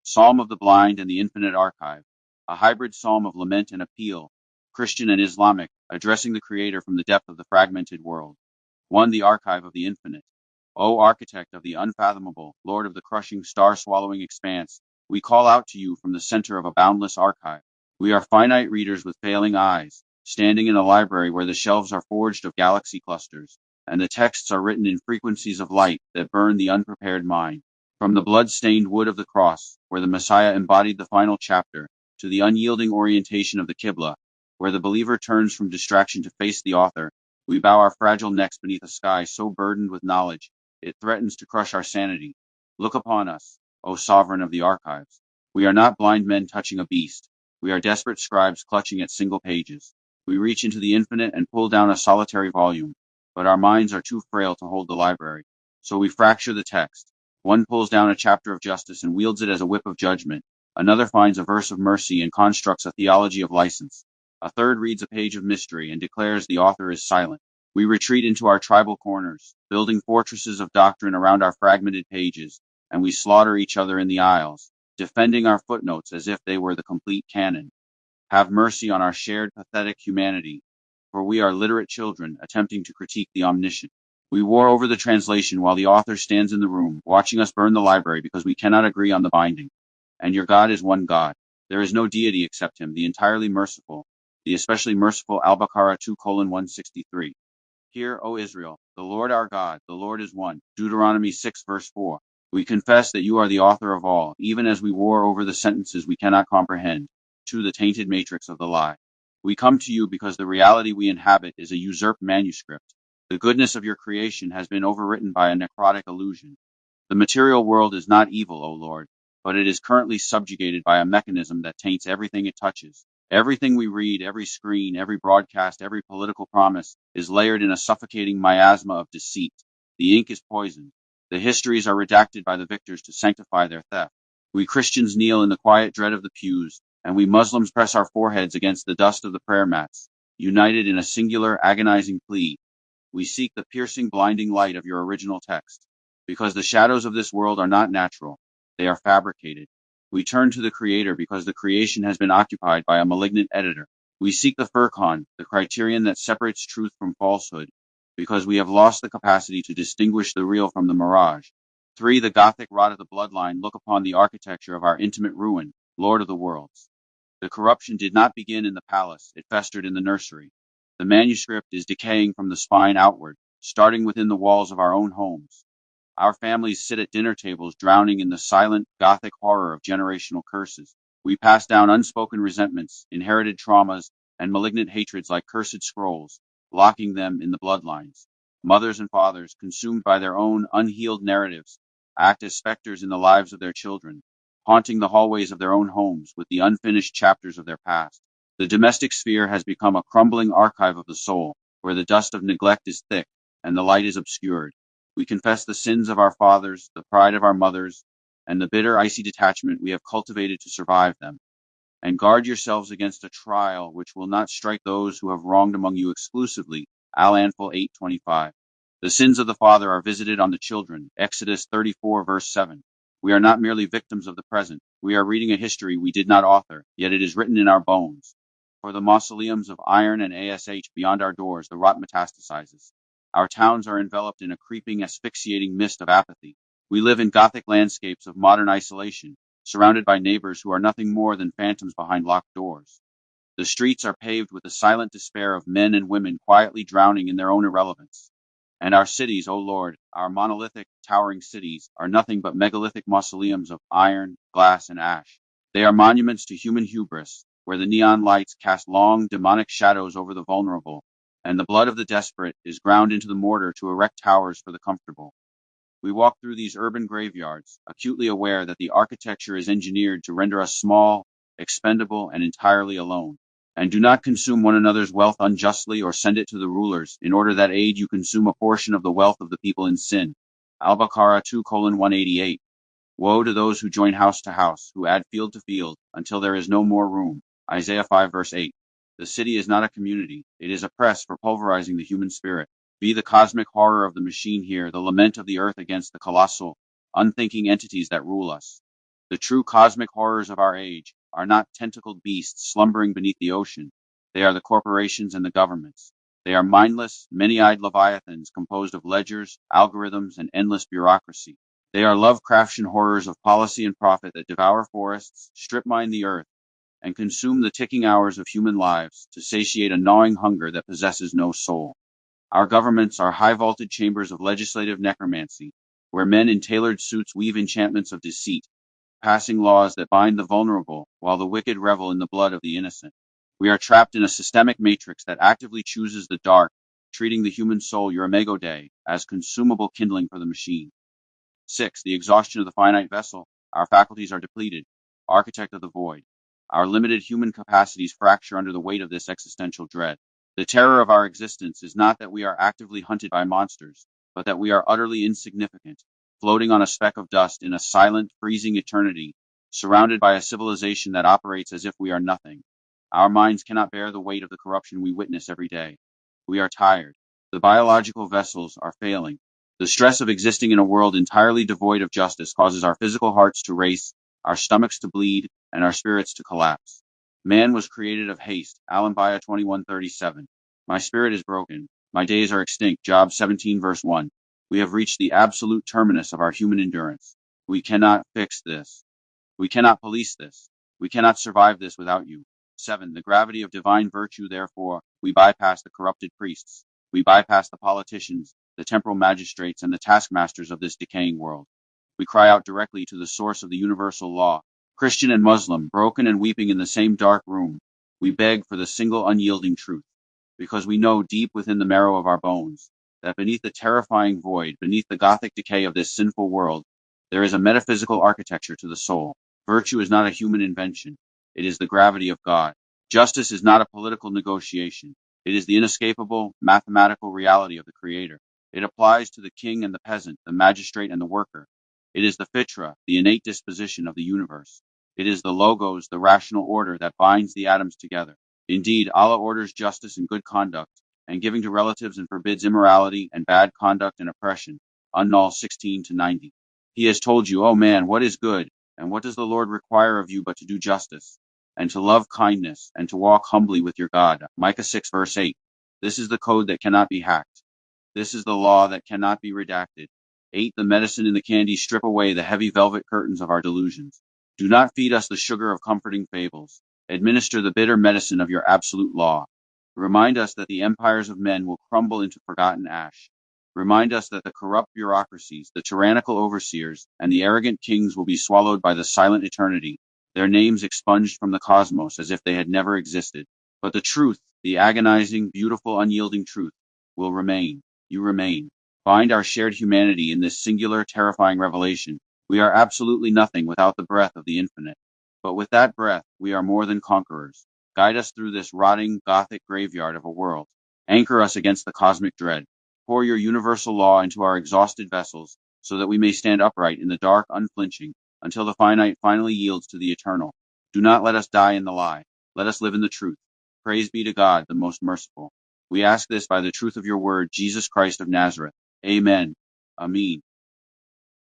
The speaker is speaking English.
Psalm of the Blind and the Infinite Archive, a hybrid psalm of lament and appeal, Christian and Islamic, addressing the Creator from the depth of the fragmented world. 1. The Archive of the Infinite. O Architect of the unfathomable, Lord of the crushing, star-swallowing expanse, we call out to you from the center of a boundless archive. We are finite readers with failing eyes, standing in a library where the shelves are forged of galaxy clusters, and the texts are written in frequencies of light that burn the unprepared mind. From the blood-stained wood of the cross, where the Messiah embodied the final chapter, to the unyielding orientation of the Qibla, where the believer turns from distraction to face the author, we bow our fragile necks beneath a sky so burdened with knowledge, it threatens to crush our sanity. Look upon us, O Sovereign of the Archives. We are not blind men touching a beast. We are desperate scribes clutching at single pages. We reach into the infinite and pull down a solitary volume, but our minds are too frail to hold the library. So we fracture the text. One pulls down a chapter of justice and wields it as a whip of judgment. Another finds a verse of mercy and constructs a theology of license. A third reads a page of mystery and declares the author is silent. We retreat into our tribal corners, building fortresses of doctrine around our fragmented pages, and we slaughter each other in the aisles, defending our footnotes as if they were the complete canon. Have mercy on our shared pathetic humanity, for we are literate children attempting to critique the omniscient. We war over the translation while the author stands in the room, watching us burn the library because we cannot agree on the binding. And your God is one God. There is no deity except him, the entirely merciful, the especially merciful Al-Baqarah 2:163. Hear, O Israel, the Lord our God, the Lord is one. Deuteronomy 6 verse 4. We confess that you are the author of all, even as we war over the sentences we cannot comprehend, to the tainted matrix of the lie. We come to you because the reality we inhabit is a usurped manuscript. The goodness of your creation has been overwritten by a necrotic illusion. The material world is not evil, O Lord, but it is currently subjugated by a mechanism that taints everything it touches. Everything we read, every screen, every broadcast, every political promise is layered in a suffocating miasma of deceit. The ink is poisoned. The histories are redacted by the victors to sanctify their theft. We Christians kneel in the quiet dread of the pews, and we Muslims press our foreheads against the dust of the prayer mats, united in a singular, agonizing plea. We seek the piercing, blinding light of your original text, because the shadows of this world are not natural. They are fabricated. We turn to the Creator because the creation has been occupied by a malignant editor. We seek the Furqan, the criterion that separates truth from falsehood, because we have lost the capacity to distinguish the real from the mirage. 3. The Gothic rot of the bloodline look upon the architecture of our intimate ruin, Lord of the worlds. The corruption did not begin in the palace, it festered in the nursery. The manuscript is decaying from the spine outward, starting within the walls of our own homes. Our families sit at dinner tables drowning in the silent, Gothic horror of generational curses. We pass down unspoken resentments, inherited traumas, and malignant hatreds like cursed scrolls, locking them in the bloodlines. Mothers and fathers, consumed by their own unhealed narratives, act as specters in the lives of their children, haunting the hallways of their own homes with the unfinished chapters of their past. The domestic sphere has become a crumbling archive of the soul, where the dust of neglect is thick and the light is obscured. We confess the sins of our fathers, the pride of our mothers, and the bitter, icy detachment we have cultivated to survive them. And guard yourselves against a trial which will not strike those who have wronged among you exclusively. Al-Anfal 8:25. The sins of the father are visited on the children. Exodus 34 verse 7. We are not merely victims of the present. We are reading a history we did not author, yet it is written in our bones. For the mausoleums of iron and ASH beyond our doors, the rot metastasizes. Our towns are enveloped in a creeping, asphyxiating mist of apathy. We live in Gothic landscapes of modern isolation, surrounded by neighbors who are nothing more than phantoms behind locked doors. The streets are paved with the silent despair of men and women quietly drowning in their own irrelevance. And our cities, O Lord, our monolithic, towering cities, are nothing but megalithic mausoleums of iron, glass, and ash. They are monuments to human hubris, where the neon lights cast long, demonic shadows over the vulnerable, and the blood of the desperate is ground into the mortar to erect towers for the comfortable. We walk through these urban graveyards, acutely aware that the architecture is engineered to render us small, expendable, and entirely alone. And do not consume one another's wealth unjustly or send it to the rulers, in order that aid you consume a portion of the wealth of the people in sin. Al-Baqarah 2:188. Woe to those who join house to house, who add field to field, until there is no more room. Isaiah 5 verse 8. The city is not a community, it is a press for pulverizing the human spirit. Be the cosmic horror of the machine here, the lament of the earth against the colossal, unthinking entities that rule us. The true cosmic horrors of our age are not tentacled beasts slumbering beneath the ocean. They are the corporations and the governments. They are mindless, many-eyed leviathans composed of ledgers, algorithms, and endless bureaucracy. They are Lovecraftian horrors of policy and profit that devour forests, strip mine the earth, and consume the ticking hours of human lives to satiate a gnawing hunger that possesses no soul. Our governments are high-vaulted chambers of legislative necromancy, where men in tailored suits weave enchantments of deceit, passing laws that bind the vulnerable while the wicked revel in the blood of the innocent. We are trapped in a systemic matrix that actively chooses the dark, treating the human soul, your imago Dei, as consumable kindling for the machine. 6. The exhaustion of the finite vessel. Our faculties are depleted. Architect of the void. Our limited human capacities fracture under the weight of this existential dread. The terror of our existence is not that we are actively hunted by monsters, but that we are utterly insignificant, floating on a speck of dust in a silent, freezing eternity, surrounded by a civilization that operates as if we are nothing. Our minds cannot bear the weight of the corruption we witness every day. We are tired. The biological vessels are failing. The stress of existing in a world entirely devoid of justice causes our physical hearts to race, our stomachs to bleed, and our spirits to collapse. Man was created of haste. Alambiah 21:37. My spirit is broken. My days are extinct. Job 17 verse 1. We have reached the absolute terminus of our human endurance. We cannot fix this. We cannot police this. We cannot survive this without you. 7. The gravity of divine virtue, therefore, we bypass the corrupted priests. We bypass the politicians, the temporal magistrates, and the taskmasters of this decaying world. We cry out directly to the source of the universal law. Christian and Muslim, broken and weeping in the same dark room, we beg for the single unyielding truth, because we know deep within the marrow of our bones that beneath the terrifying void, beneath the gothic decay of this sinful world, there is a metaphysical architecture to the soul. Virtue is not a human invention. It is the gravity of God. Justice is not a political negotiation. It is the inescapable, mathematical reality of the Creator. It applies to the king and the peasant, the magistrate and the worker. It is the fitra, the innate disposition of the universe. It is the logos, the rational order that binds the atoms together. Indeed, Allah orders justice and good conduct, and giving to relatives and forbids immorality and bad conduct and oppression. An-Nahl 16-90. He has told you, O man, what is good, and what does the Lord require of you but to do justice, and to love kindness, and to walk humbly with your God. Micah 6 verse 8. This is the code that cannot be hacked. This is the law that cannot be redacted. 8. The medicine in the candy. Strip away the heavy velvet curtains of our delusions. Do not feed us the sugar of comforting fables. Administer the bitter medicine of your absolute law. Remind us that the empires of men will crumble into forgotten ash. Remind us that the corrupt bureaucracies, the tyrannical overseers, and the arrogant kings will be swallowed by the silent eternity, their names expunged from the cosmos as if they had never existed. But the truth, the agonizing, beautiful, unyielding truth, will remain. You remain. Find our shared humanity in this singular, terrifying revelation. We are absolutely nothing without the breath of the infinite. But with that breath, we are more than conquerors. Guide us through this rotting, gothic graveyard of a world. Anchor us against the cosmic dread. Pour your universal law into our exhausted vessels, so that we may stand upright in the dark, unflinching, until the finite finally yields to the eternal. Do not let us die in the lie. Let us live in the truth. Praise be to God, the most merciful. We ask this by the truth of your word, Jesus Christ of Nazareth. Amen. Amin.